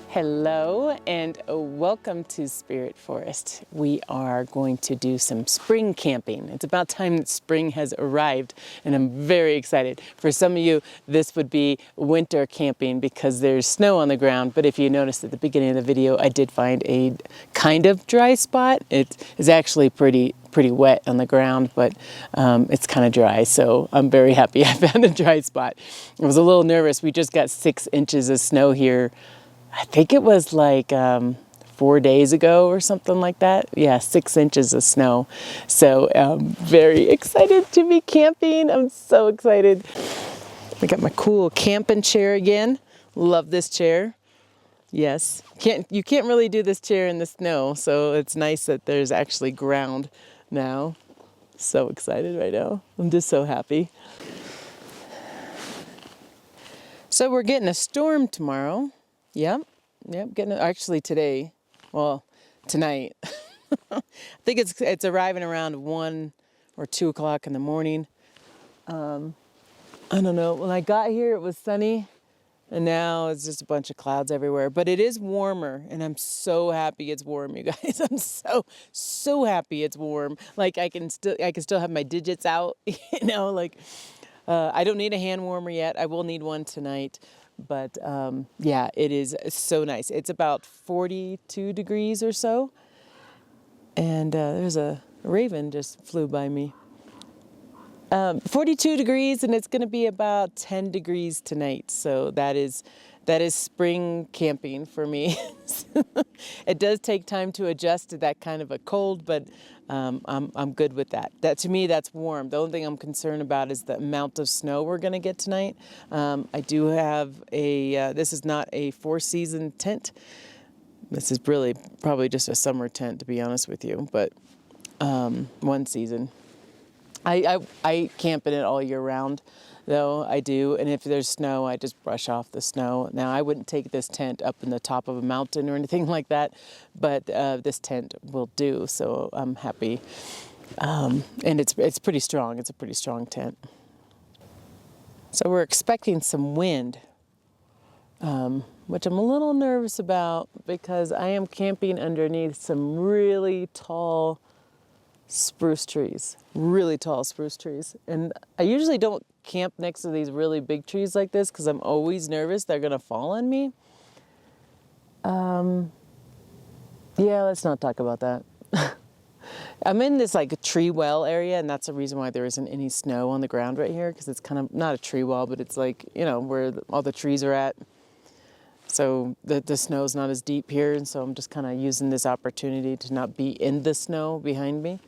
Hello and welcome to Spirit Forest. We are going to do some spring camping. It's about time that spring has arrived and I'm very excited. For some of you, this would be winter camping because there's snow on the ground, but if you noticed at the beginning of the video, I did find a kind of dry spot. It is actually pretty wet on the ground, but it's kind of dry, so I'm very happy I found a dry spot. I was a little nervous. We just got 6 inches of snow here. I think it was like 4 days ago or something like that. Yeah, 6 inches of snow. So very excited to be camping. I'm so excited. I got my cool camping chair again. Love this chair. Yes, you can't really do this chair in the snow, so it's nice that there's actually ground now. So excited right now. I'm just so happy. So we're getting a storm tomorrow. Yep, actually today, well, tonight. I think it's arriving around 1 or 2 o'clock in the morning. I don't know, when I got here it was sunny and now it's just a bunch of clouds everywhere, but it is warmer and I'm so happy it's warm, you guys. I'm so happy it's warm. Like I can still have my digits out, you know, like I don't need a hand warmer yet. I will need one tonight. But yeah, it is so nice. It's about 42 degrees or so. And there's a raven just flew by me. 42 degrees and it's going to be about 10 degrees tonight. So that is spring camping for me. It does take time to adjust to that kind of a cold, but I'm good with that. That to me, that's warm. The only thing I'm concerned about is the amount of snow we're going to get tonight. I do have this is not a 4-season tent. This is really probably just a summer tent, to be honest with you, but 1 season. I camp in it all year round, though, I do. And if there's snow, I just brush off the snow. Now, I wouldn't take this tent up in the top of a mountain or anything like that, but this tent will do, so I'm happy. And it's pretty strong. It's a pretty strong tent. So we're expecting some wind, which I'm a little nervous about because I am camping underneath some really tall spruce trees, really tall spruce trees. And I usually don't camp next to these really big trees like this because I'm always nervous they're gonna fall on me. Yeah, let's not talk about that. I'm in this like a tree well area, and that's the reason why there isn't any snow on the ground right here, because it's kind of not a tree well, but it's like, you know, where all the trees are at. So the snow's not as deep here, and so I'm just kind of using this opportunity to not be in the snow behind me.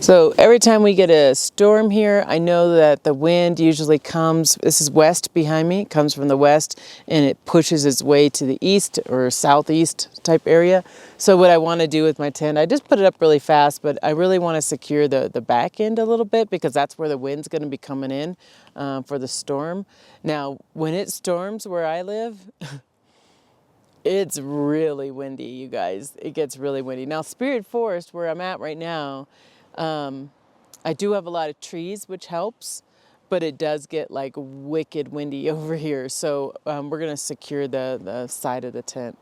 So every time we get a storm here, I know that the wind usually comes, this is west behind me, it comes from the west, and it pushes its way to the east or southeast type area. So what I want to do with my tent, I just put it up really fast, but I really want to secure the back end a little bit because that's where the wind's going to be coming in for the storm. Now, when it storms where I live, It's really windy, you guys. It gets really windy. Now, Spirit Forest, where I'm at right now, I do have a lot of trees, which helps, but it does get like wicked windy over here. So we're gonna secure the side of the tent.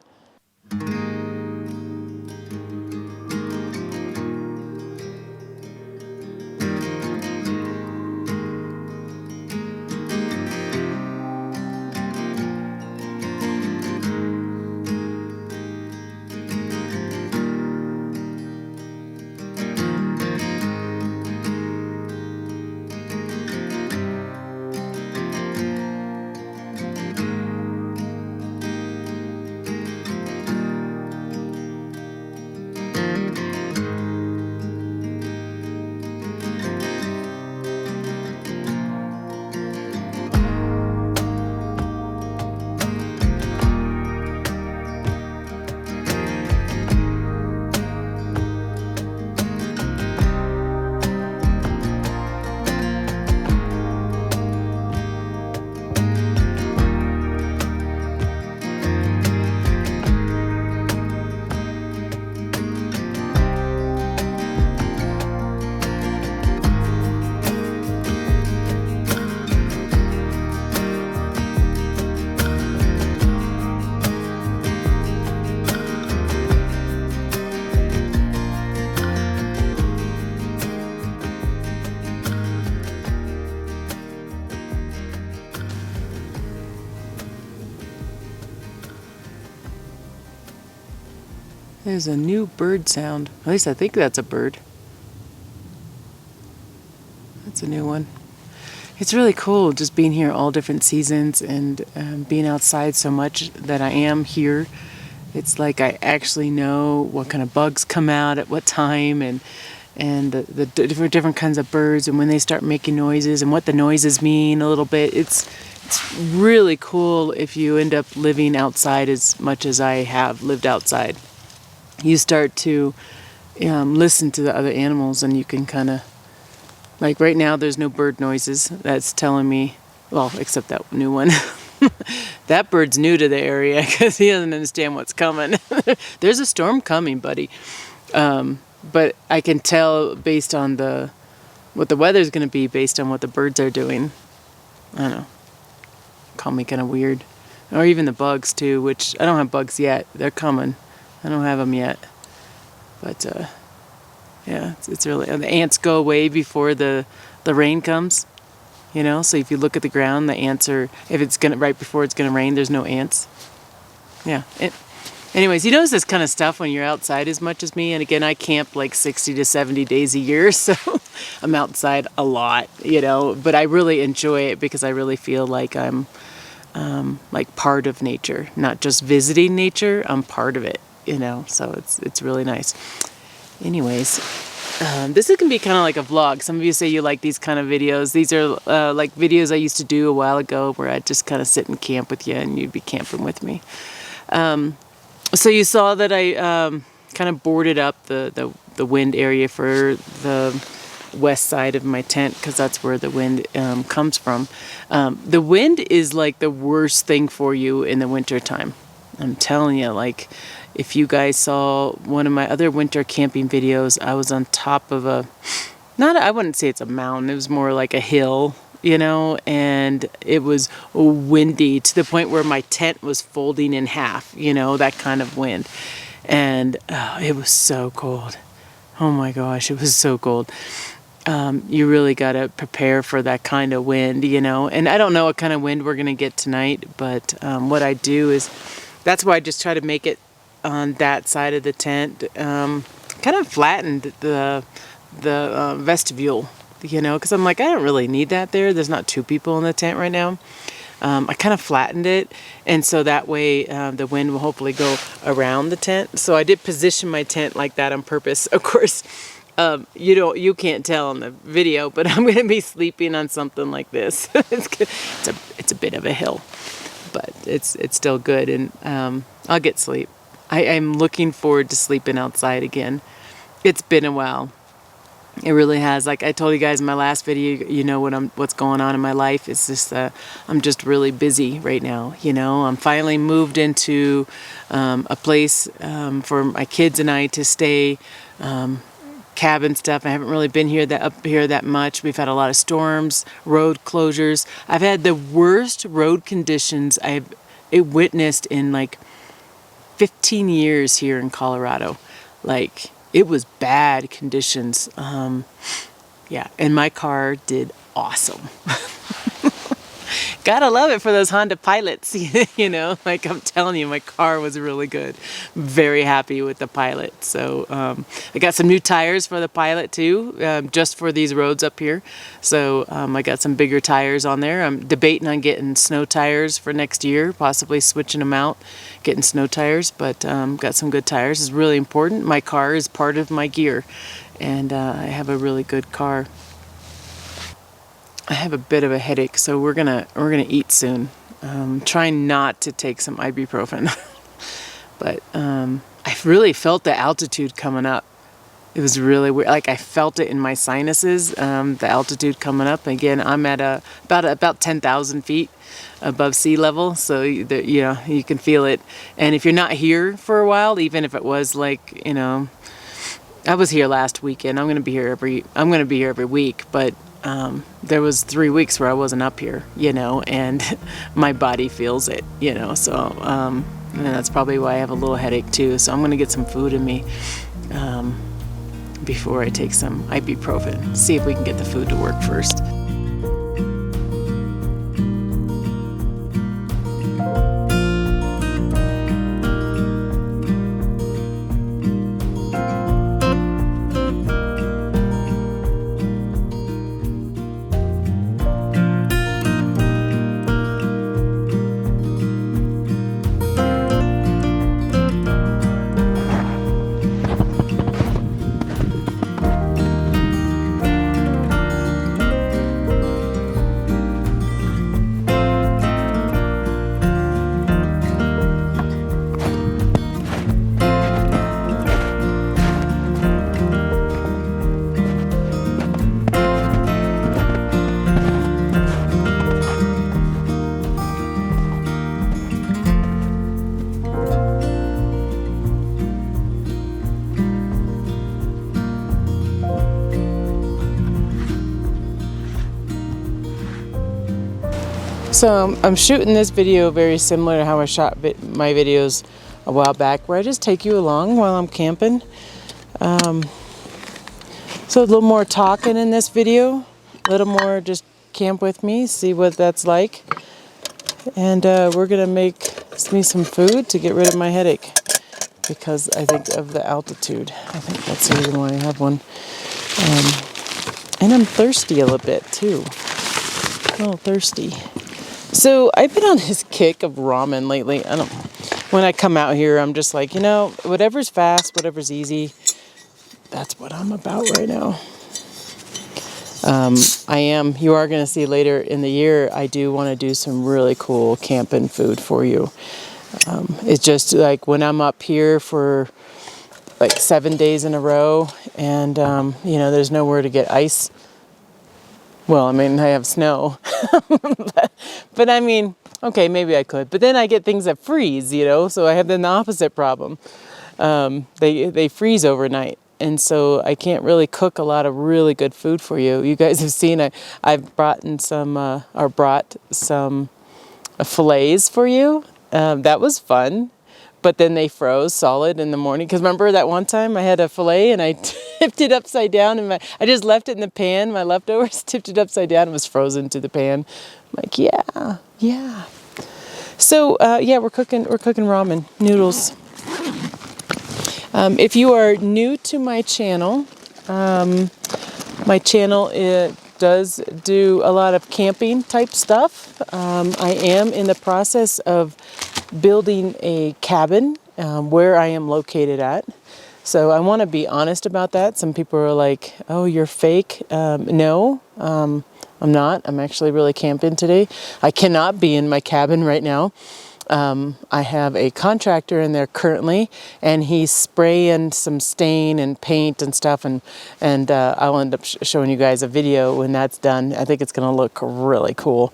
There's a new bird sound. At least I think that's a bird. That's a new one. It's really cool just being here all different seasons and being outside so much that I am here. It's like I actually know what kind of bugs come out at what time and the different kinds of birds and when they start making noises and what the noises mean a little bit. It's really cool if you end up living outside as much as I have lived outside. You start to listen to the other animals and you can kind of, like right now there's no bird noises. That's telling me, well, except that new one. That bird's new to the area because he doesn't understand what's coming. There's a storm coming, buddy. But I can tell based on what the weather's going to be based on what the birds are doing. I don't know. Call me kind of weird. Or even the bugs too, which I don't have bugs yet. They're coming. I don't have them yet. But yeah, it's really, the ants go away before the rain comes. You know, so if you look at the ground, the ants are, if it's gonna, right before it's gonna rain, there's no ants. Yeah. Anyways, you notice this kind of stuff when you're outside as much as me. And again, I camp like 60 to 70 days a year, so I'm outside a lot, you know. But I really enjoy it because I really feel like I'm like part of nature, not just visiting nature. I'm part of it, you know. So it's really nice. Anyways. This is going to be kind of like a vlog. Some of you say you like these kind of videos. These are like videos I used to do a while ago where I'd just kind of sit and camp with you and you'd be camping with me. So you saw that I kind of boarded up the wind area for the west side of my tent because that's where the wind comes from. The wind is like the worst thing for you in the winter time. I'm telling you, like, if you guys saw one of my other winter camping videos, I was on top of I wouldn't say it's a mountain, it was more like a hill, you know, and it was windy to the point where my tent was folding in half, you know, that kind of wind. And it was so cold. Oh my gosh, it was so cold. You really got to prepare for that kind of wind, you know, and I don't know what kind of wind we're going to get tonight, but what I do is, that's why I just try to make it on that side of the tent, kind of flattened the vestibule, you know, because I'm like, I don't really need that there. There's not two people in the tent right now. I kind of flattened it, and so that way the wind will hopefully go around the tent. So I did position my tent like that on purpose. Of course, you can't tell in the video, but I'm going to be sleeping on something like this. It's a bit of a hill, but it's still good, and I'll get sleep. I'm looking forward to sleeping outside again. It's been a while. It really has. Like I told you guys in my last video, you know what's going on in my life. It's just I'm just really busy right now. You know, I'm finally moved into a place for my kids and I to stay. Cabin stuff. I haven't really been up here that much. We've had a lot of storms, road closures. I've had the worst road conditions I've witnessed in like 15 years here in Colorado. Like, it was bad conditions. Yeah, and my car did awesome. Gotta love it for those Honda Pilots, you know, like I'm telling you, my car was really good. Very happy with the Pilot. So I got some new tires for the Pilot too, just for these roads up here. So I got some bigger tires on there. I'm debating on getting snow tires for next year, possibly switching them out, getting snow tires, but got some good tires. It's really important. My car is part of my gear, and I have a really good car. I have a bit of a headache, so we're gonna eat soon. Trying not to take some ibuprofen, but I really felt the altitude coming up. It was really weird. Like I felt it in my sinuses. The altitude coming up. Again, I'm at about 10,000 feet above sea level, so you know you can feel it. And if you're not here for a while, even if it was like I was here last weekend. I'm gonna be here every week, but there was 3 weeks where I wasn't up here, and my body feels it, so and that's probably why I have a little headache too. So I'm gonna get some food in me before I take some ibuprofen. See if we can get the food to work first. So I'm shooting this video very similar to how I shot my videos a while back, where I just take you along while I'm camping. So a little more talking in this video, a little more just camp with me, see what that's like. And we're gonna make me some food to get rid of my headache, because I think of the altitude. I think that's the reason why I have one. And I'm thirsty a little bit too, a little thirsty. So I've been on this kick of ramen lately. When I come out here, I'm just like, whatever's fast, whatever's easy, that's what I'm about right now. You are going to see later in the year, I do want to do some really cool camping food for you. It's just like when I'm up here for like 7 days in a row and, there's nowhere to get ice. Well, I have snow, but okay, maybe I could. But then I get things that freeze, so I have then the opposite problem. They freeze overnight, and so I can't really cook a lot of really good food for you. You guys have seen I've brought some fillets for you. That was fun. But then they froze solid in the morning. Because remember that one time I had a fillet and I tipped it upside down, and I just left it in the pan. My leftovers, tipped it upside down, and was frozen to the pan. I'm like, yeah. So we're cooking ramen noodles. If you are new to my channel, it does do a lot of camping type stuff. I am in the process of building a cabin where I am located at. So I want to be honest about that. Some people are like, oh, you're fake. No, I'm not. I'm actually really camping today. I cannot be in my cabin right now. I have a contractor in there currently, and he's spraying some stain and paint and stuff, and I'll end up showing you guys a video when that's done. I think it's going to look really cool.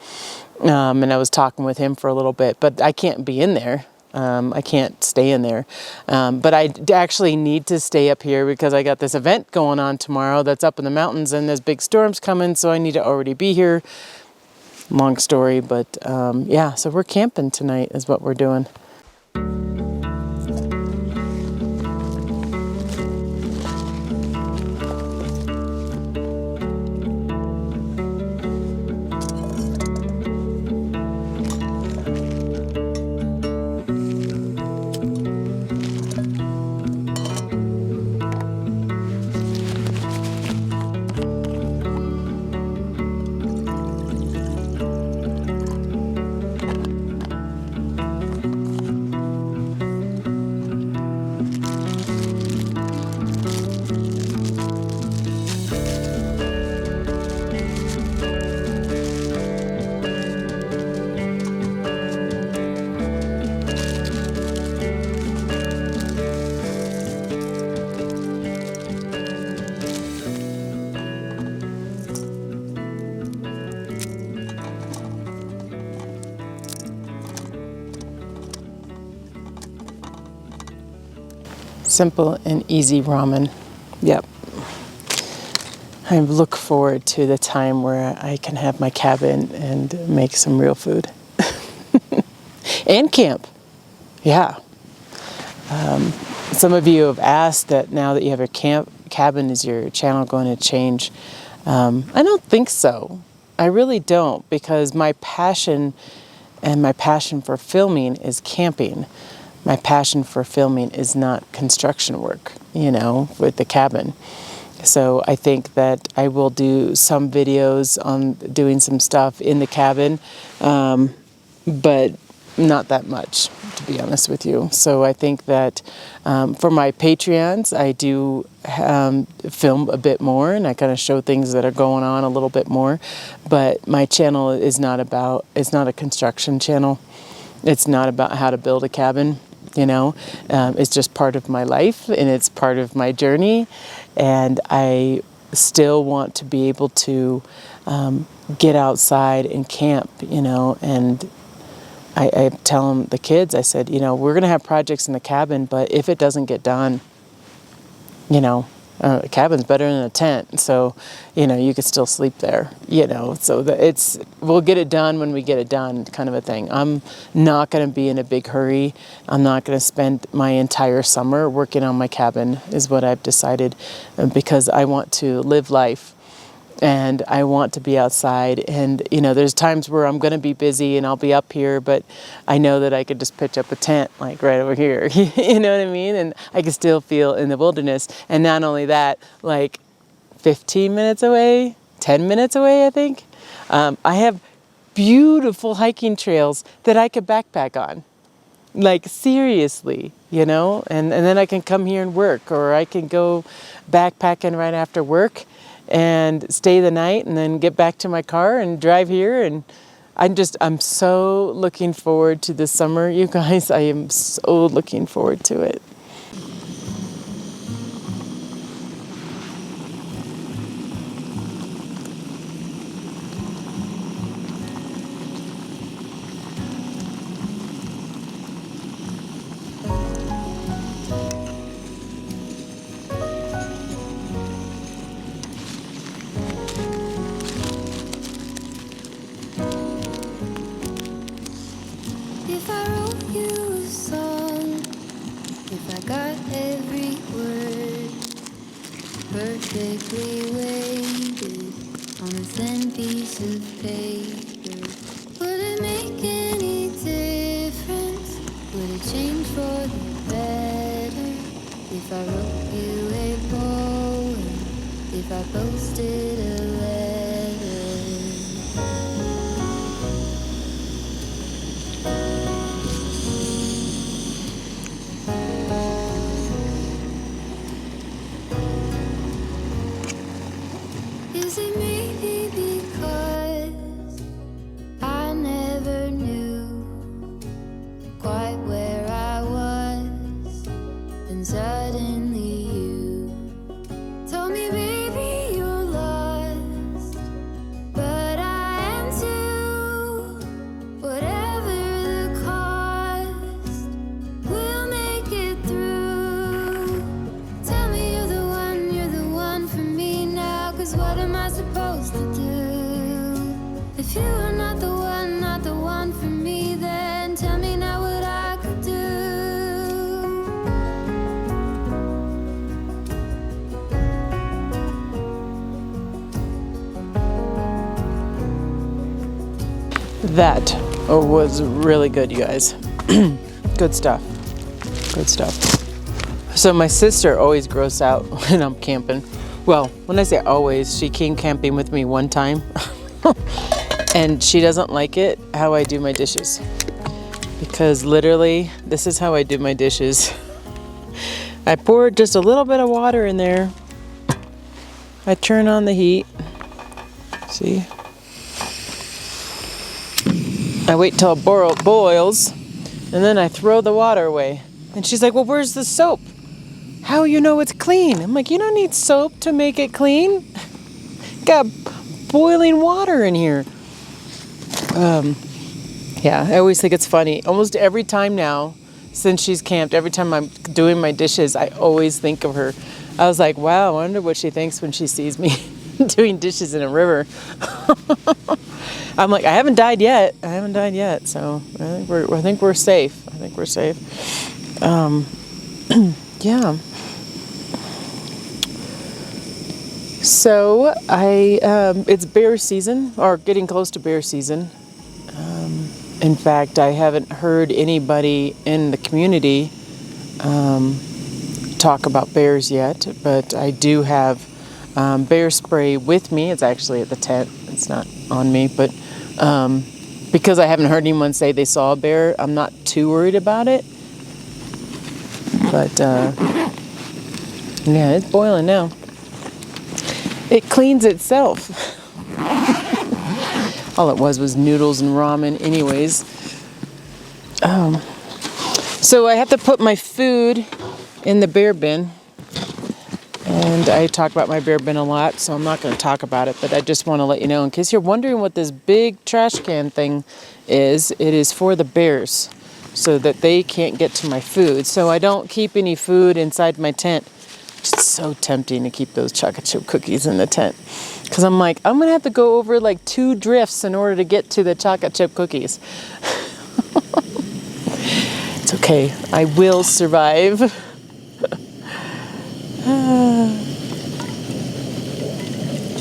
And I was talking with him for a little bit, but I can't be in there. I can't stay in there. But I actually need to stay up here because I got this event going on tomorrow that's up in the mountains, and there's big storms coming, so I need to already be here. Long story, but yeah, so we're camping tonight is what we're doing. Simple and easy ramen. Yep. I look forward to the time where I can have my cabin and make some real food. And camp. Yeah. Some of you have asked that now that you have your cabin, is your channel going to change? I don't think so. I really don't, because my passion for filming is camping. My passion for filming is not construction work, with the cabin. So I think that I will do some videos on doing some stuff in the cabin, but not that much, to be honest with you. So I think that for my Patreons, I do film a bit more, and I kind of show things that are going on a little bit more. But my channel is not a construction channel. It's not about how to build a cabin. It's just part of my life, and it's part of my journey, and I still want to be able to get outside and camp, and I tell them, the kids, I said, we're going to have projects in the cabin, but if it doesn't get done, a cabin's better than a tent, so you could still sleep there, so we'll get it done when we get it done, kind of a thing. I'm not going to be in a big hurry. I'm not going to spend my entire summer working on my cabin, is what I've decided, because I want to live life. And I want to be outside, and there's times where I'm going to be busy and I'll be up here, but I know that I could just pitch up a tent like right over here, you know what I mean? And I can still feel in the wilderness. And not only that, like 15 minutes away, 10 minutes away, I think, I have beautiful hiking trails that I could backpack on. Like seriously, and then I can come here and work, or I can go backpacking right after work and stay the night and then get back to my car and drive here. And I'm so looking forward to this summer, you guys. I am so looking forward to it. If I wrote you a song, if I got every word perfectly weighted on a thin piece of paper, would it make any difference? Would it change for the better? If I wrote you a poem, if I posted a letter? Is it maybe because I never knew If you are not the one for me, then tell me now what I could do. That was really good, you guys. Good stuff. Good stuff. So my sister always grows out when I'm camping. Well, when I say always, she came camping with me one time. And she doesn't like it how I do my dishes. Because literally, this is how I do my dishes. I pour just a little bit of water in there. I turn on the heat. See? I wait till it boils, and then I throw the water away. And she's like, well, where's the soap? How you know it's clean? I'm like, you don't need soap to make it clean. Got boiling water in here. Yeah, I always think it's funny. Almost every time now, since she's camped, every time I'm doing my dishes, I always think of her. I was like, wow, I wonder what she thinks when she sees me doing dishes in a river. I'm like, I haven't died yet. So I think we're safe. Yeah. So it's bear season, or getting close to bear season. In fact, I haven't heard anybody in the community talk about bears yet, but I do have bear spray with me. It's actually at the tent. It's not on me, but because I haven't heard anyone say they saw a bear, I'm not too worried about it. But yeah, it's boiling now. It cleans itself. All it was noodles and ramen anyways. So I have to put my food in the bear bin. And I talk about my bear bin a lot, so I'm not going to talk about it. But I just want to let you know, in case you're wondering what this big trash can thing is, it is for the bears so that they can't get to my food. So I don't keep any food inside my tent. It's so tempting to keep those chocolate chip cookies in the tent. Because I'm like, I'm going to have to go over like 2 drifts in order to get to the chocolate chip cookies. It's okay. I will survive.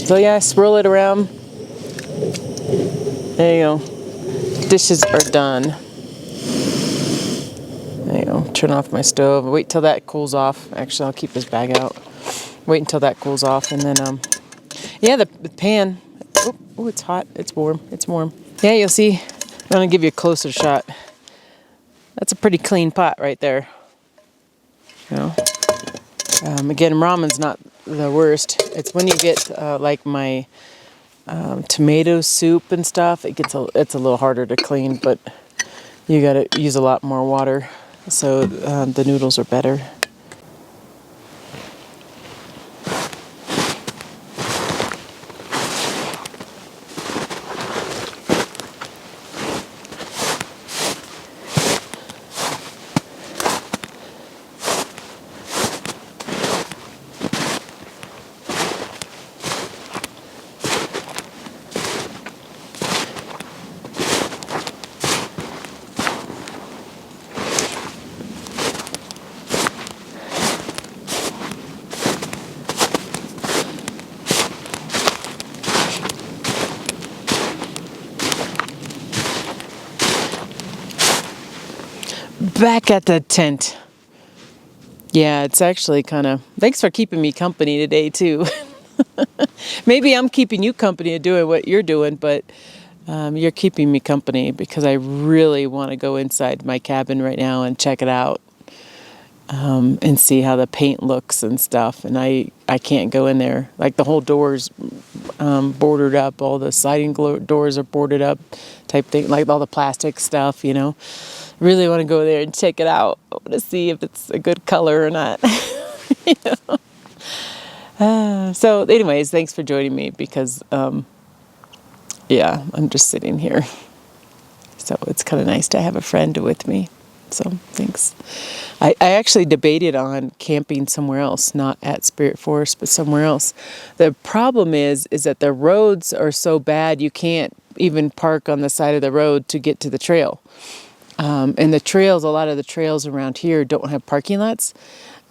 So yeah, swirl it around. There you go. Dishes are done. There you go. Turn off my stove. Wait till that cools off. Actually, I'll keep this bag out. Wait until that cools off, and then yeah, the pan. Oh, it's hot. It's warm. Yeah, you'll see. I'm gonna give you a closer shot. That's a pretty clean pot right there. You know. Again, ramen's not the worst. It's when you get like my tomato soup and stuff. It's a little harder to clean, but you got to use a lot more water, so the noodles are better. Back at the tent. Yeah, it's actually kind of... Thanks for keeping me company today, too. Maybe I'm keeping you company and doing what you're doing, but you're keeping me company because I really want to go inside my cabin right now and check it out and see how the paint looks and stuff. And I can't go in there. Like, the whole door's boarded up. All the sliding doors are boarded up type thing, like all the plastic stuff, you know. Really want to go there and check it out. I want to see if it's a good color or not. You know? So anyways, thanks for joining me because, yeah, I'm just sitting here. So it's kind of nice to have a friend with me. So thanks. I actually debated on camping somewhere else, not at Spirit Forest, but somewhere else. The problem is that the roads are so bad you can't even park on the side of the road to get to the trail. And the trails, a lot of the trails around here don't have parking lots.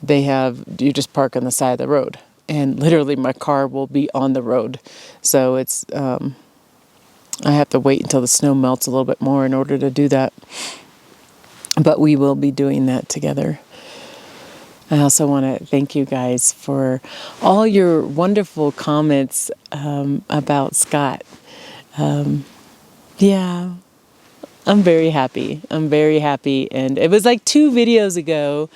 You just park on the side of the road. And literally my car will be on the road. So I have to wait until the snow melts a little bit more in order to do that. But we will be doing that together. I also want to thank you guys for all your wonderful comments about Scott. Yeah, I'm very happy. I'm very happy. And it was like 2 videos ago,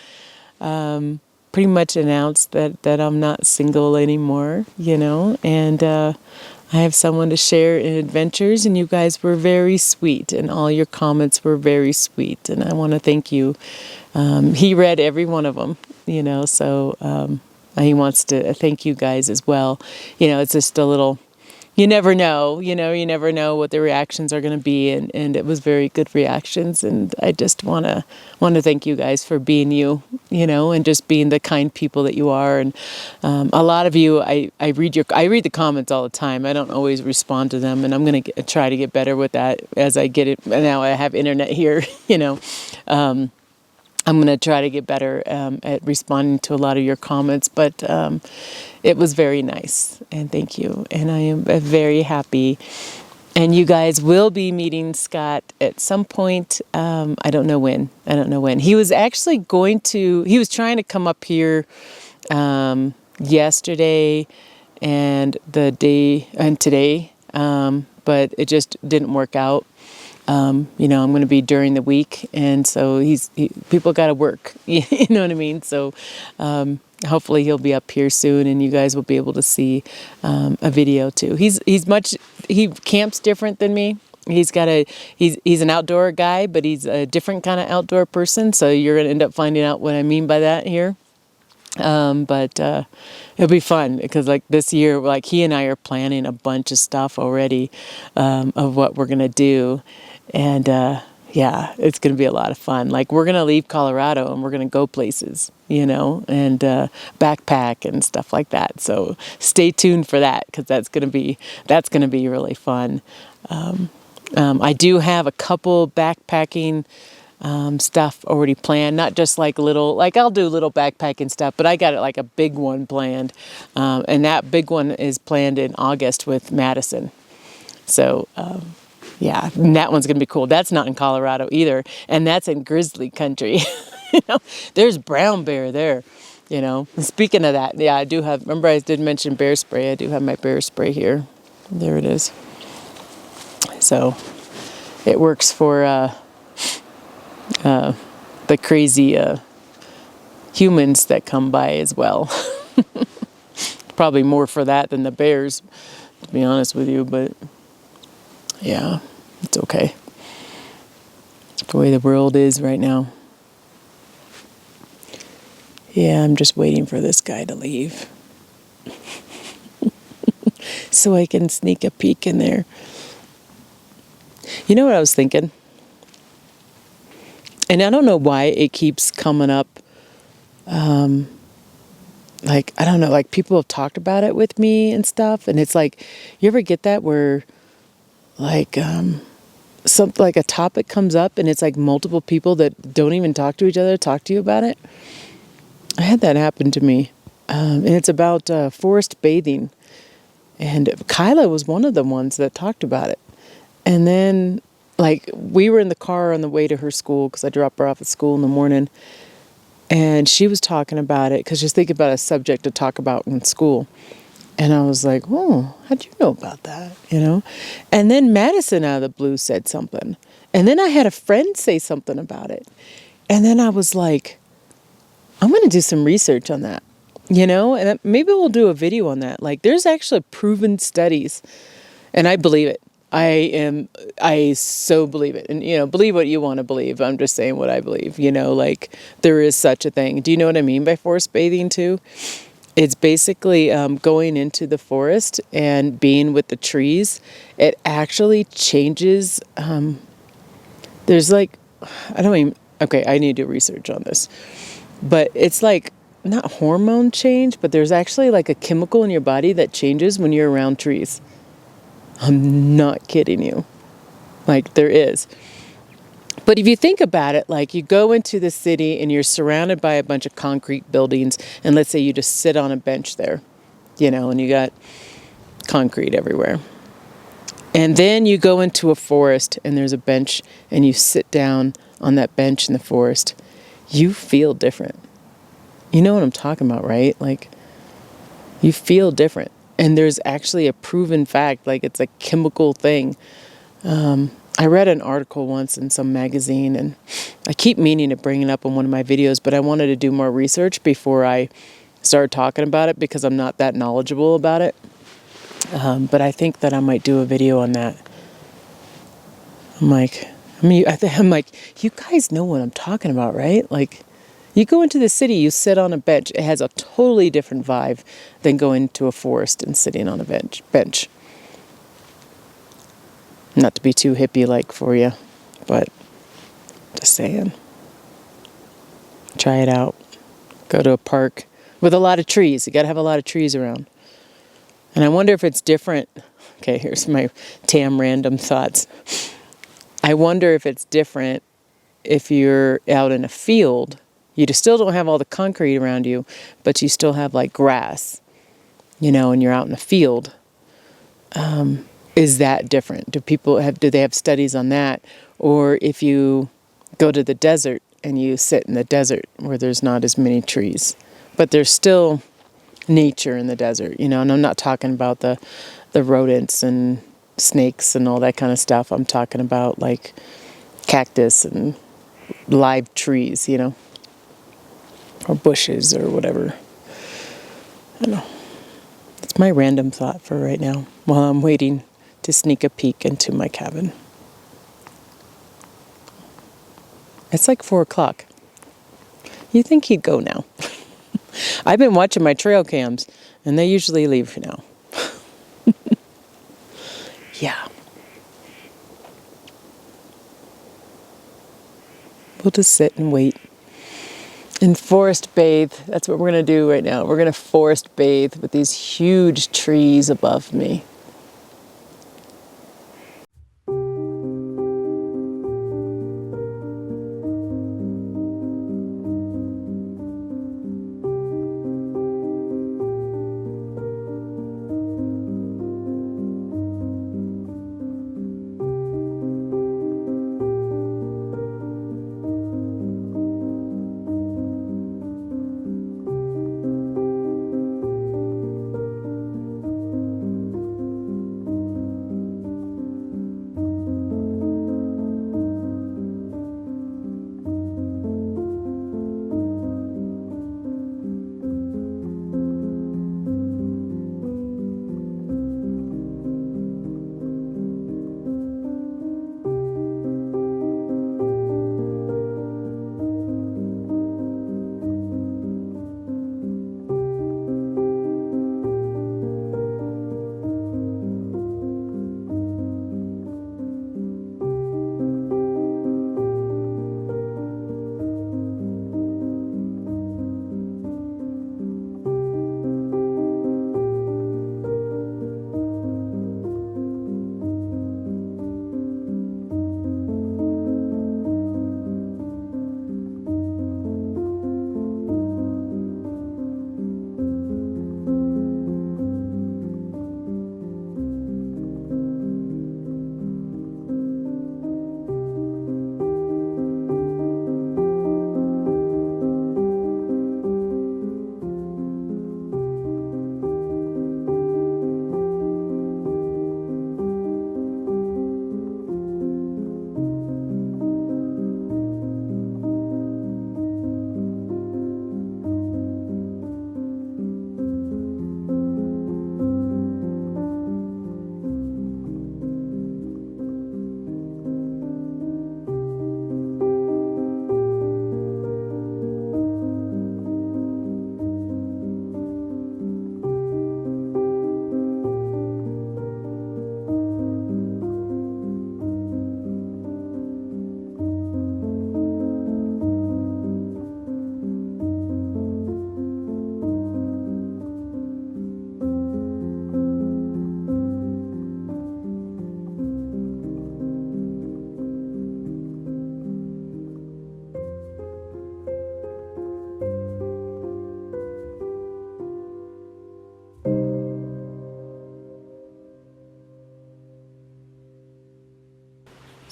pretty much announced that I'm not single anymore, and I have someone to share in adventures, and you guys were very sweet, and all your comments were very sweet, and I want to thank you. He read every one of them, so he wants to thank you guys as well. It's just a little... You never know, you never know what the reactions are going to be, and it was very good reactions, and I just want to thank you guys for being you, and just being the kind people that you are. And a lot of you, I read the comments all the time. I don't always respond to them, and I'm going to try to get better with that as I get it. Now I have internet here, I'm going to try to get better at responding to a lot of your comments, but it was very nice, and thank you. And I am very happy. And you guys will be meeting Scott at some point. I don't know when. He was actually he was trying to come up here yesterday and today, but it just didn't work out. I'm going to be during the week, and so people got to work, you know what I mean? So hopefully he'll be up here soon, and you guys will be able to see a video too. He camps different than me. He's an outdoor guy, but he's a different kind of outdoor person. So you're going to end up finding out what I mean by that here. But it'll be fun because like this year, like he and I are planning a bunch of stuff already of what we're going to do. And yeah, it's going to be a lot of fun. Like we're going to leave Colorado and we're going to go places, and backpack and stuff like that. So stay tuned for that because that's going to be really fun. I do have a couple backpacking stuff already planned, not just like I'll do little backpacking stuff, but I got like a big one planned. And that big one is planned in August with Madison. So, yeah, and that one's going to be cool. That's not in Colorado either. And that's in grizzly country. There's brown bear there, And speaking of that, yeah, remember I did mention bear spray. I do have my bear spray here. There it is. So it works for, the crazy humans that come by as well. Probably more for that than the bears, to be honest with you, but yeah, it's okay. The way the world is right now. Yeah, I'm just waiting for this guy to leave so I can sneak a peek in there. You know what I was thinking? And I don't know why it keeps coming up. Like, I don't know, like people have talked about it with me and stuff. And it's like, you ever get that where like, something like a topic comes up and it's like multiple people that don't even talk to each other talk to you about it? I had that happen to me. And it's about forest bathing. And Kyla was one of the ones that talked about it. And then like we were in the car on the way to her school because I dropped her off at school in the morning, and she was talking about it because she's thinking about a subject to talk about in school. And I was like, oh, how'd you know about that? And then Madison out of the blue said something. And then I had a friend say something about it. And then I was like, I'm going to do some research on that, and maybe we'll do a video on that. Like there's actually proven studies, and I believe it. I so believe it. And, believe what you want to believe. I'm just saying what I believe, like there is such a thing. Do you know what I mean by forest bathing too? It's basically going into the forest and being with the trees. It actually changes. There's like, I need to do research on this. But it's like not hormone change, but there's actually like a chemical in your body that changes when you're around trees. I'm not kidding you. Like, there is. But if you think about it, like you go into the city and you're surrounded by a bunch of concrete buildings, and let's say you just sit on a bench there, and you got concrete everywhere. And then you go into a forest and there's a bench and you sit down on that bench in the forest. You feel different. You know what I'm talking about, right? Like, you feel different. And there's actually a proven fact, like it's a chemical thing. I read an article once in some magazine, and I keep meaning to bring it up in one of my videos, but I wanted to do more research before I started talking about it because I'm not that knowledgeable about it. But I think that I might do a video on that. I'm like, you guys know what I'm talking about, right? Like, you go into the city, you sit on a bench. It has a totally different vibe than going to a forest and sitting on a bench. Not to be too hippie-like for you, but just saying. Try it out. Go to a park with a lot of trees. You got to have a lot of trees around. And I wonder if it's different. Okay, here's my Tam random thoughts. I wonder if it's different if you're out in a field. You still don't have all the concrete around you, but you still have like grass, and you're out in a field. Is that different? Do they have studies on that? Or if you go to the desert and you sit in the desert where there's not as many trees, but there's still nature in the desert, and I'm not talking about the rodents and snakes and all that kind of stuff. I'm talking about like cactus and live trees, or bushes or whatever. I don't know. It's my random thought for right now while I'm waiting to sneak a peek into my cabin. It's like 4 o'clock. You'd think he'd go now. I've been watching my trail cams, and they usually leave now. Yeah. We'll just sit and wait. And forest bathe. That's what we're going to do right now. We're going to forest bathe with these huge trees above me.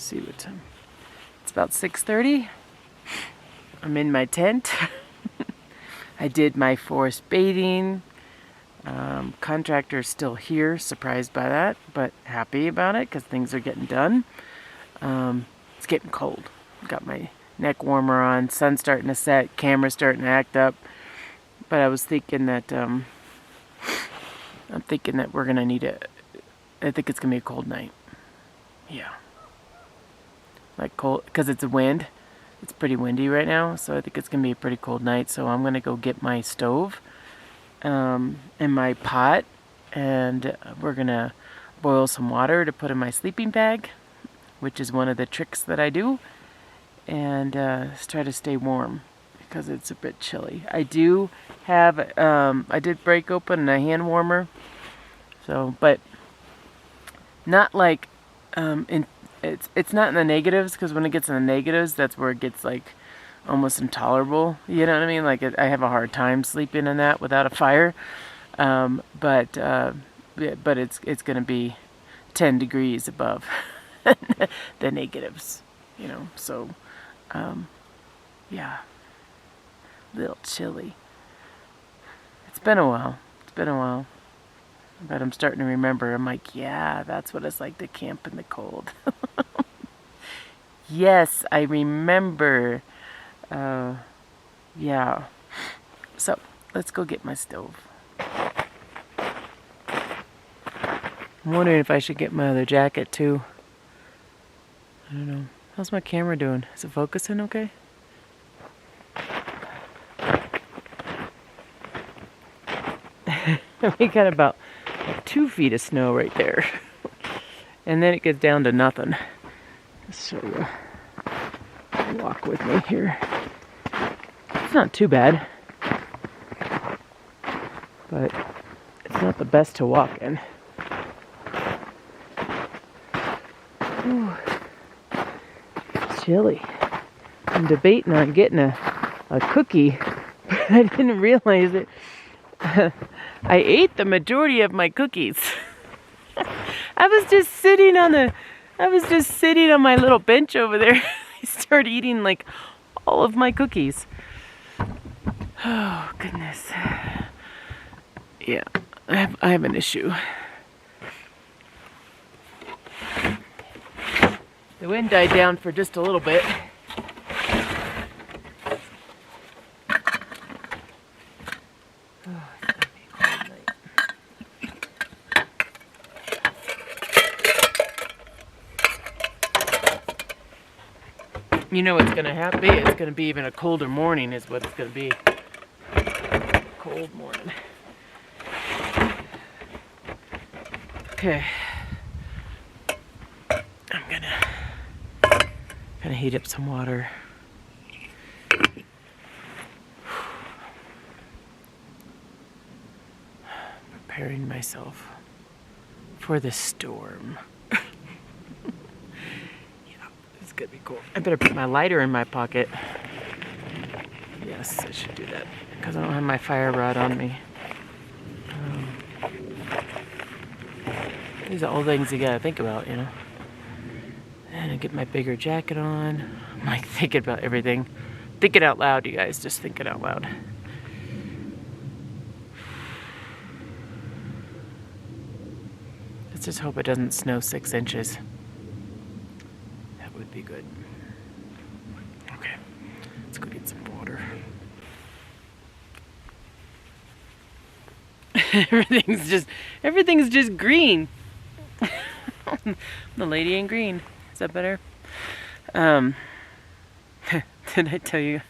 see what time. It's about 6:30. I'm in my tent. I did my forest bathing. Contractor's still here, surprised by that, but happy about it because things are getting done. It's getting cold. Got my neck warmer on, sun's starting to set, camera's starting to act up. But I was thinking that, I'm thinking that we're gonna need I think it's gonna be a cold night. Yeah. Like cold, because it's a wind. It's pretty windy right now, so I think it's gonna be a pretty cold night. So I'm gonna go get my stove, and my pot, and we're gonna boil some water to put in my sleeping bag, which is one of the tricks that I do, and try to stay warm because it's a bit chilly. I do have, I did break open a hand warmer, so, but not like, it's not in the negatives, because when it gets in the negatives, that's where it gets like almost intolerable. You know what I mean? Like I have a hard time sleeping in that without a fire. But it's gonna be 10 degrees above the negatives, you know. So yeah, a little chilly. It's been a while. It's been a while. But I'm starting to remember. I'm like, yeah, that's what it's like to camp in the cold. Yes, I remember. Yeah. So, let's go get my stove. I'm wondering if I should get my other jacket too. I don't know. How's my camera doing? Is it focusing okay? We got about 2 feet of snow right there. And then it gets down to nothing. Let's show you. Walk with me here. It's not too bad. But it's not the best to walk in. Ooh. It's chilly. I'm debating on getting a cookie. But I didn't realize it. I ate the majority of my cookies. I was just sitting on my little bench over there. I started eating like all of my cookies. Oh goodness. Yeah, I have an issue. The wind died down for just a little bit. You know what's gonna happen? It's gonna be even a colder morning is what it's gonna be. Cold morning. Okay. I'm gonna heat up some water. Preparing myself for the storm. Gonna be cool. I better put my lighter in my pocket. Yes, I should do that because I don't have my fire rod on me. These are all things you gotta think about, you know. And I get my bigger jacket on. I'm like thinking about everything. Think it out loud, you guys. Just think it out loud. Let's just hope it doesn't snow 6 inches. Would be good. Okay, let's go get some water. everything's just green. The lady in green. Is that better? Did I tell you?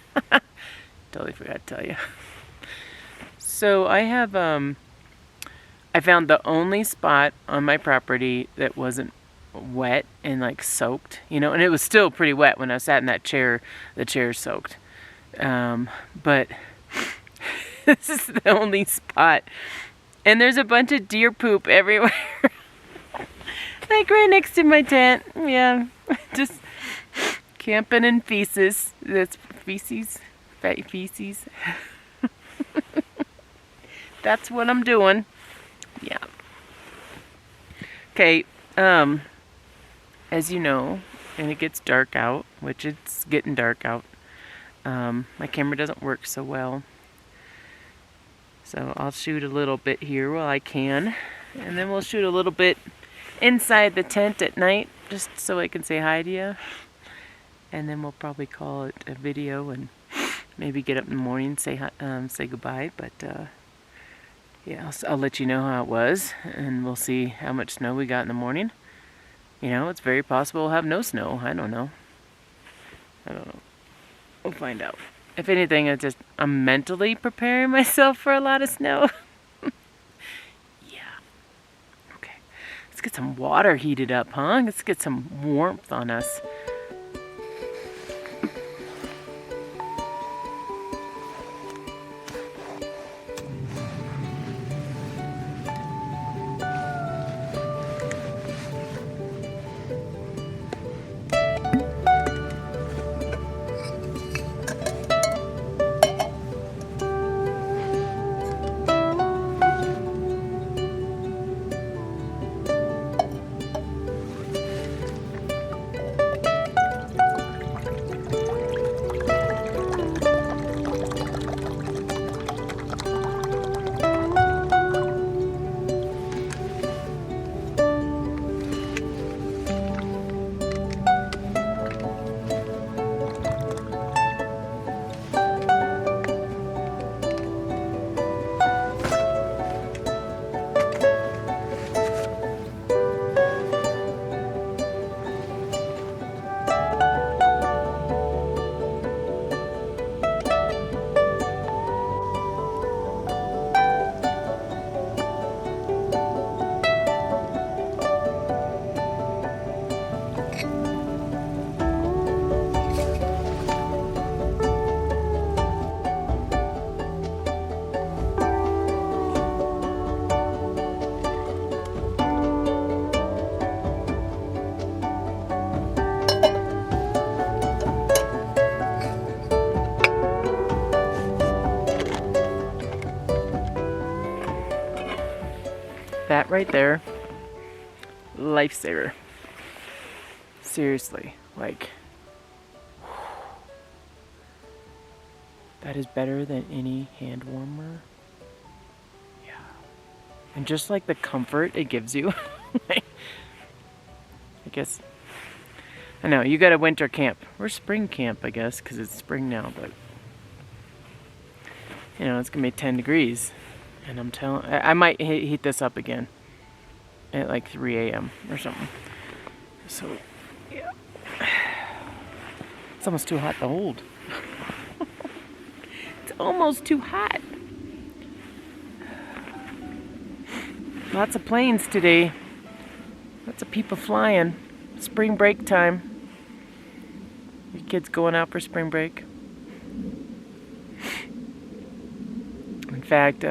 Totally forgot to tell you. So I have I found the only spot on my property that wasn't wet and like soaked, you know, and it was still pretty wet when I sat in that chair. The chair soaked, but this is the only spot, and there's a bunch of deer poop everywhere. Like right next to my tent. Yeah, just camping in feces. That's feces, fatty feces. That's what I'm doing. Yeah. Okay. As you know, and it gets dark out, which it's getting dark out. My camera doesn't work so well. So I'll shoot a little bit here while I can. And then we'll shoot a little bit inside the tent at night, just so I can say hi to you. And then we'll probably call it a video and maybe get up in the morning and say goodbye. But yeah, I'll let you know how it was, and we'll see how much snow we got in the morning. You know, it's very possible we'll have no snow. I don't know. We'll find out. If anything, I'm mentally preparing myself for a lot of snow. Yeah. Okay. Let's get some water heated up, huh? Let's get some warmth on us. That right there, lifesaver. Seriously, like, that is better than any hand warmer. Yeah. And just like the comfort it gives you. I guess, I know, you got a winter camp. Or spring camp, I guess, because it's spring now, but, you know, it's going to be 10 degrees. And I'm telling, I might heat this up again at like 3 a.m. or something. So, yeah. It's almost too hot to hold. It's almost too hot. Lots of planes today. Lots of people flying. Spring break time. Your kids going out for spring break? In fact,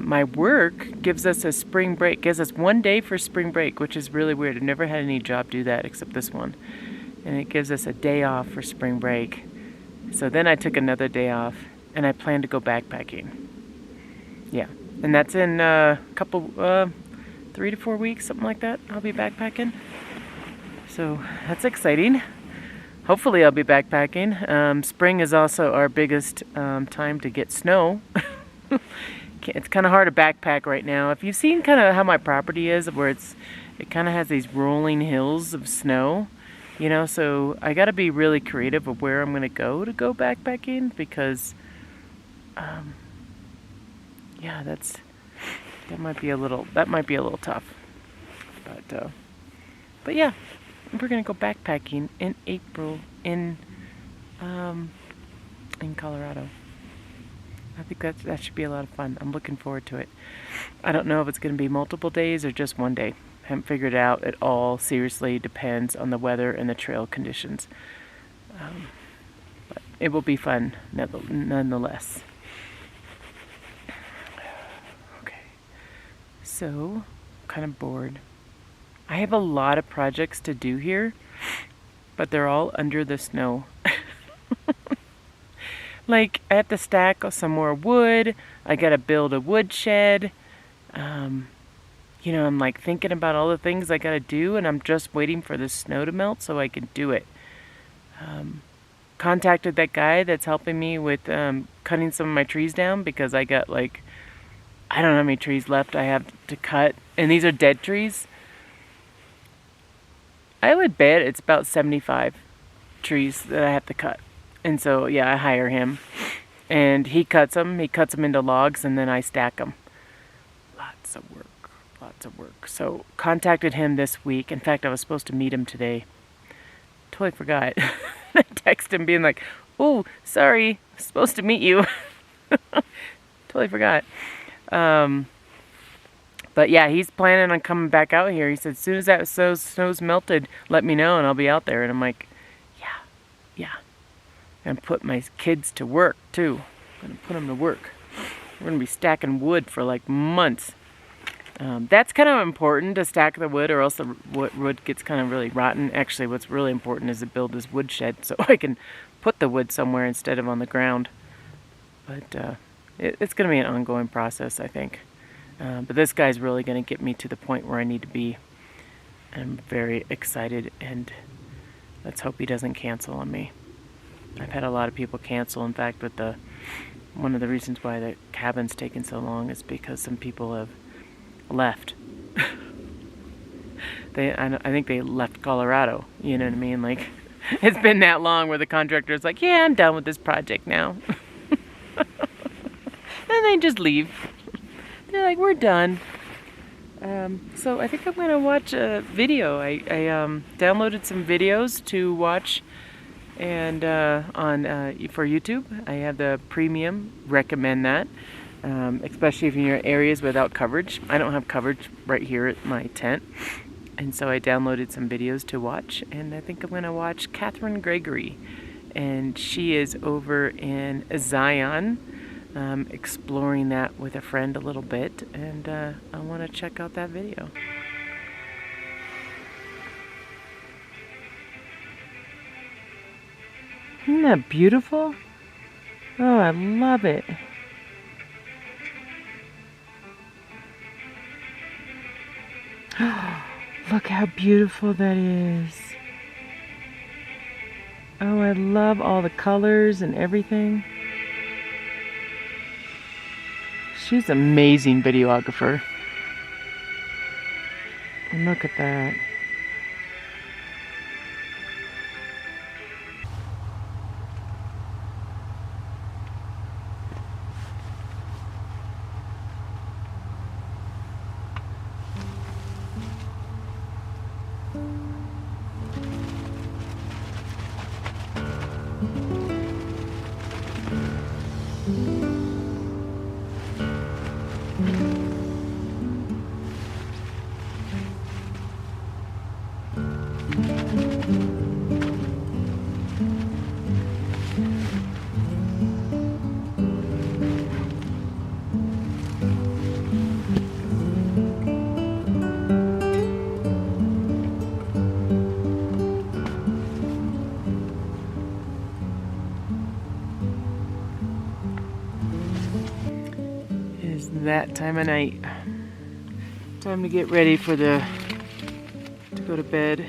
my work gives us a spring break, gives us 1 day for spring break, which is really weird. I've never had any job do that except this one. And it gives us a day off for spring break. So then I took another day off, and I plan to go backpacking. Yeah, and that's in a couple, 3 to 4 weeks, something like that. I'll be backpacking. So that's exciting. Hopefully I'll be backpacking. Spring is also our biggest time to get snow. It's kind of hard to backpack right now. If you've seen kind of how my property is, where it kind of has these rolling hills of snow, you know, so I got to be really creative of where I'm going to go backpacking, because, yeah, that might be a little tough. But yeah, we're going to go backpacking in April in Colorado. I think that should be a lot of fun. I'm looking forward to it. I don't know if it's going to be multiple days or just 1 day. Haven't figured it out at all. Seriously, depends on the weather and the trail conditions. But it will be fun nonetheless. Okay, so kind of bored. I have a lot of projects to do here, but they're all under the snow. Like, I have to stack some more wood. I gotta build a wood shed. you know, I'm like thinking about all the things I gotta do, and I'm just waiting for the snow to melt so I can do it. Contacted that guy that's helping me with cutting some of my trees down, because I got like, I don't know how many trees left I have to cut, and these are dead trees. I would bet it's about 75 trees that I have to cut. And so, yeah, I hire him. And he cuts them. He cuts them into logs, and then I stack them. Lots of work. Lots of work. So, contacted him this week. In fact, I was supposed to meet him today. Totally forgot. I texted him being like, oh, sorry, I'm supposed to meet you. Totally forgot. But yeah, he's planning on coming back out here. He said, as soon as that snow's melted, let me know and I'll be out there. And I'm like, yeah. And put my kids to work too. I'm gonna put them to work. We're gonna be stacking wood for like months. That's kind of important, to stack the wood, or else the wood gets kind of really rotten. Actually, what's really important is to build this wood shed so I can put the wood somewhere instead of on the ground. But it's going to be an ongoing process, I think. But this guy's really going to get me to the point where I need to be. I'm very excited, and let's hope he doesn't cancel on me. I've had a lot of people cancel. In fact, with one of the reasons why the cabin's taken so long is because some people have left. I think they left Colorado. You know what I mean? Like, it's been that long where the contractor's like, yeah, I'm done with this project now. And they just leave. They're like, we're done. So I think I'm going to watch a video. I downloaded some videos to watch, and for YouTube. I have the premium. Recommend that. Especially if you're in areas without coverage. I don't have coverage right here at my tent. And so I downloaded some videos to watch, and I think I'm going to watch Catherine Gregory. And she is over in Zion, exploring that with a friend a little bit, and I want to check out that video. Isn't that beautiful? Oh, I love it. Look how beautiful that is. Oh, I love all the colors and everything. She's an amazing videographer. And look at that. That time of night. Time to get ready to go to bed.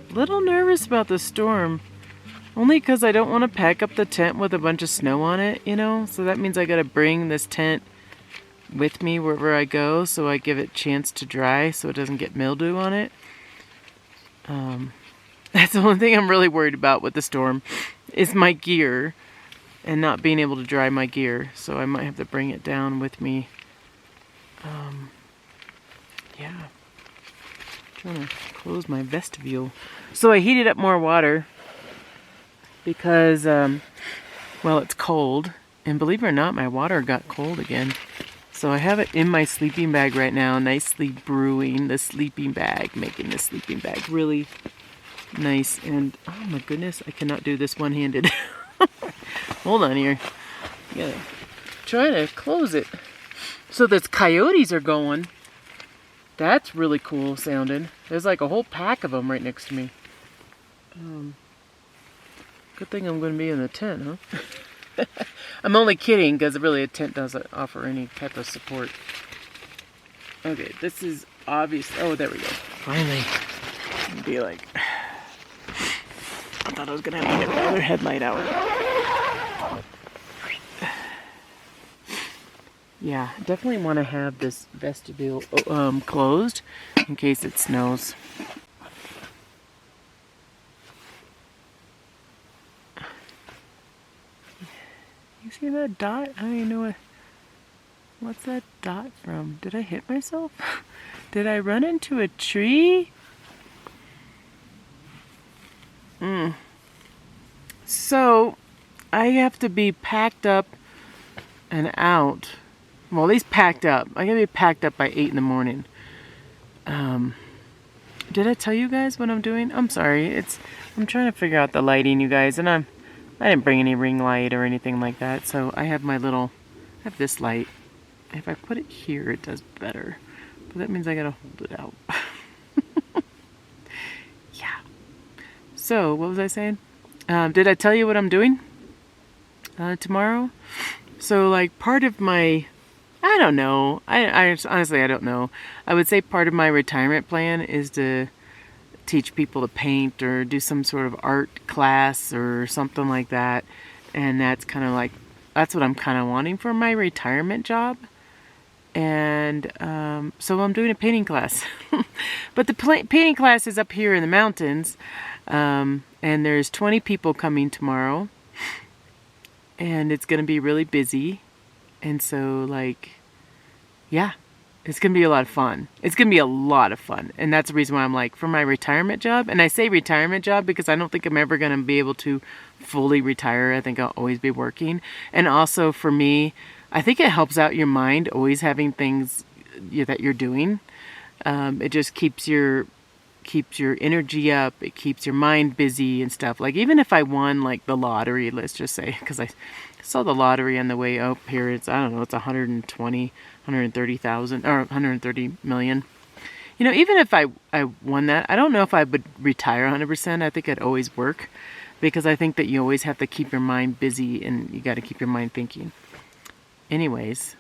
A little nervous about the storm. Only because I don't want to pack up the tent with a bunch of snow on it, you know? So that means I gotta bring this tent with me wherever I go, so I give it a chance to dry so it doesn't get mildew on it. That's the only thing I'm really worried about with the storm, is my gear and not being able to dry my gear. So I might have to bring it down with me. Yeah. I'm trying to close my vestibule. So I heated up more water because, well, it's cold. And believe it or not, my water got cold again. So I have it in my sleeping bag right now, nicely brewing the sleeping bag, making the sleeping bag really nice. And, oh my goodness, I cannot do this one-handed. Hold on here. I gotta try to close it. So those coyotes are going. That's really cool sounding. There's like a whole pack of them right next to me. Good thing I'm going to be in the tent, huh? I'm only kidding, because really a tent doesn't offer any type of support. Okay, this is obvious. Oh, there we go. Finally. Be like, I thought I was gonna have to get the other headlight out. Yeah, definitely want to have this vestibule closed in case it snows. You see that dot? I don't even know what's that dot from. Did I hit myself? Did I run into a tree? So, I have to be packed up and out. Well, at least packed up. I gotta be packed up by 8 in the morning. Did I tell you guys what I'm doing? I'm sorry. I'm trying to figure out the lighting, you guys, and I didn't bring any ring light or anything like that. So I have I have this light. If I put it here, it does better. But that means I gotta hold it out. Yeah. So, what was I saying? Did I tell you what I'm doing tomorrow? So, like, part of my, I don't know. I honestly, I don't know. I would say part of my retirement plan is to teach people to paint or do some sort of art class or something like that. And that's kind of like, that's what I'm kind of wanting for my retirement job. And so I'm doing a painting class. But the painting class is up here in the mountains. And there's 20 people coming tomorrow. And it's going to be really busy. And so, like, yeah, it's going to be a lot of fun. It's going to be a lot of fun. And that's the reason why I'm like, for my retirement job, and I say retirement job because I don't think I'm ever going to be able to fully retire. I think I'll always be working. And also for me, I think it helps out your mind always having things that you're doing. It just keeps your energy up. It keeps your mind busy and stuff. Like, even if I won like the lottery, let's just say, because I saw the lottery on the way up here. It's, I don't know, it's 130,000 or 130 million. You know, even if I won that, I don't know if I would retire 100%. I think I'd always work because I think that you always have to keep your mind busy and you got to keep your mind thinking. Anyways,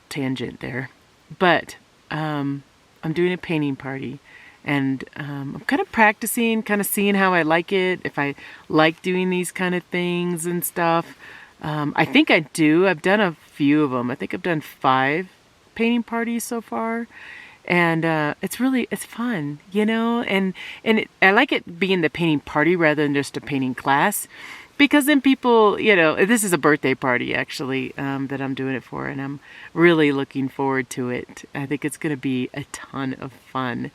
tangent there. But I'm doing a painting party, and I'm kind of practicing, kind of seeing how I like it, if I like doing these kind of things and stuff. I think I do. I've done a few of them. I think I've done 5 painting parties so far, and it's fun, you know. And I like it being the painting party rather than just a painting class. Because then people, you know, this is a birthday party actually that I'm doing it for, and I'm really looking forward to it. I think it's going to be a ton of fun.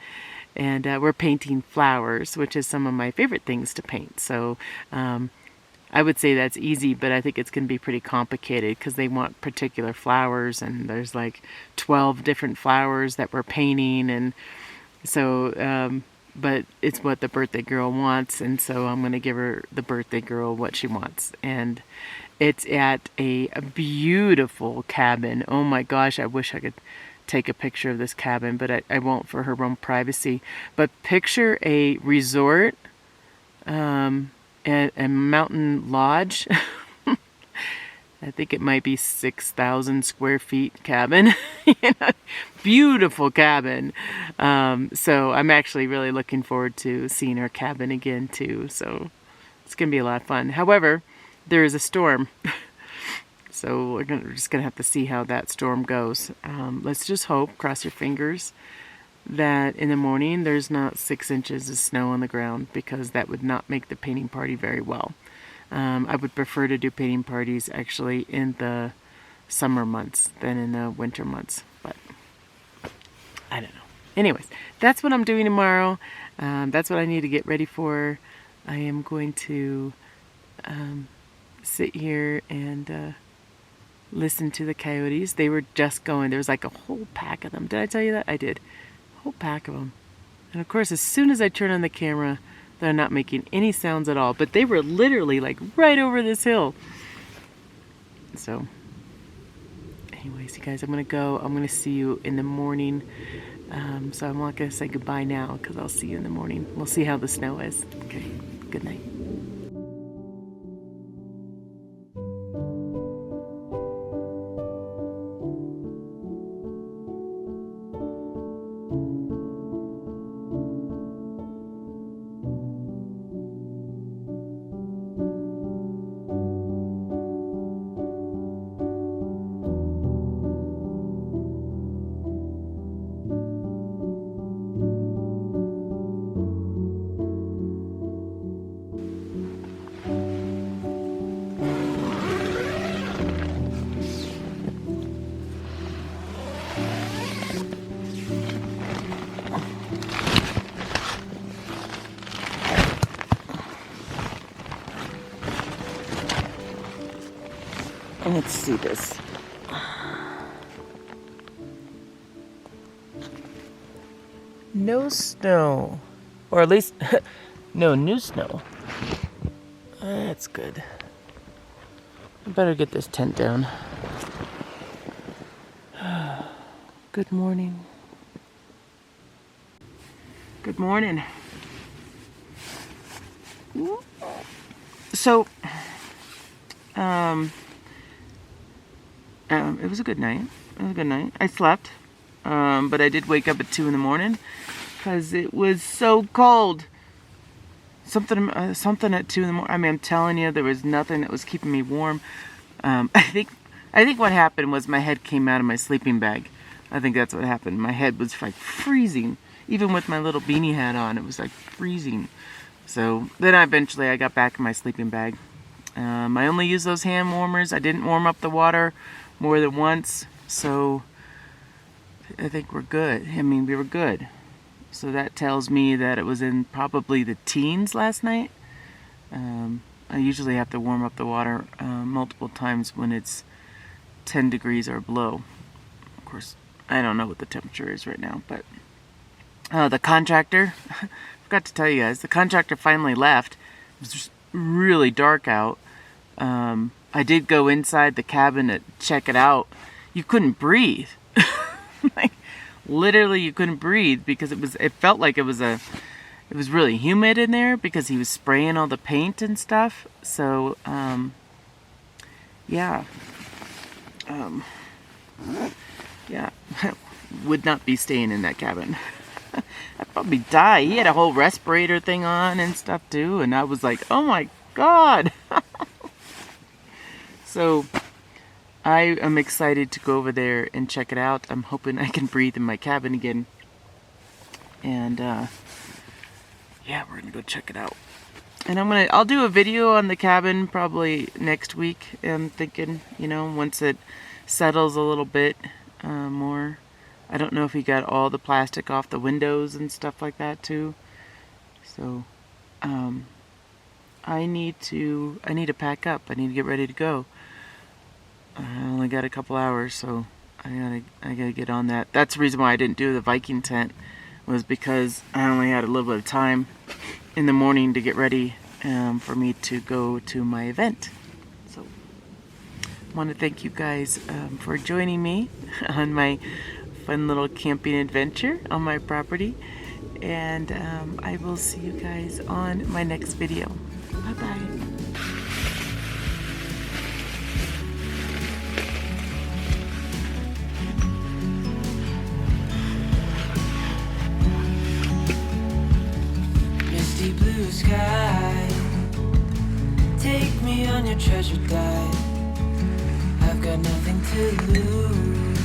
And we're painting flowers, which is some of my favorite things to paint. So I would say that's easy, but I think it's going to be pretty complicated because they want particular flowers, and there's like 12 different flowers that we're painting. And so... but it's what the birthday girl wants, and so I'm going to give her, the birthday girl, what she wants. And it's at a beautiful cabin. Oh my gosh, I wish I could take a picture of this cabin, but I won't for her own privacy. But picture a resort, and a mountain lodge. I think it might be 6,000 square feet cabin. You know, beautiful cabin. So I'm actually really looking forward to seeing our cabin again too. So it's going to be a lot of fun. However, there is a storm. So we're just going to have to see how that storm goes. Let's just hope, cross your fingers, that in the morning there's not 6 inches of snow on the ground, because that would not make the painting party very well. I would prefer to do painting parties actually in the summer months than in the winter months, but I don't know. Anyways, that's what I'm doing tomorrow. That's what I need to get ready for. I am going to sit here and listen to the coyotes. They were just going. There was like a whole pack of them. Did I tell you that? I did. A whole pack of them. And of course, as soon as I turn on the camera, they're not making any sounds at all. But they were literally like right over this hill. So, anyways, you guys, I'm going to go. I'm going to see you in the morning. So I'm not going to say goodbye now, because I'll see you in the morning. We'll see how the snow is. Okay, good night. Let's see this. No snow. Or at least, no new snow. That's good. I better get this tent down. Good morning. Good morning. So, it was a good night. It was a good night. I slept, but I did wake up at 2 in the morning because it was so cold. Something at 2 in the morning. I mean, I'm telling you, there was nothing that was keeping me warm. I think what happened was my head came out of my sleeping bag. I think that's what happened. My head was like freezing. Even with my little beanie hat on, it was like freezing. So then I got back in my sleeping bag. I only used those hand warmers. I didn't warm up the water more than once. So I think we're good. I mean, we were good. So that tells me that it was in probably the teens last night. I usually have to warm up the water multiple times when it's 10 degrees or below. Of course, I don't know what the temperature is right now, but the contractor, I forgot to tell you guys, the contractor finally left. It was just really dark out. I did go inside the cabin to check it out. You couldn't breathe. Like, literally you couldn't breathe because it felt like it was really humid in there because he was spraying all the paint and stuff. So, yeah. Yeah, would not be staying in that cabin. I'd probably die. He had a whole respirator thing on and stuff too, and I was like, oh my God. So I am excited to go over there and check it out. I'm hoping I can breathe in my cabin again. And yeah, we're gonna go check it out. And I'll do a video on the cabin probably next week. I'm thinking, once it settles a little bit more. I don't know if he got all the plastic off the windows and stuff like that too. So I need to pack up. I need to get ready to go. I only got a couple hours, so I gotta get on that. That's the reason why I didn't do the Viking tent, was because I only had a little bit of time in the morning to get ready for me to go to my event. So I want to thank you guys for joining me on my fun little camping adventure on my property, and I will see you guys on my next video. Bye bye. Misty blue sky, take me on your treasure dive. I've got nothing to lose.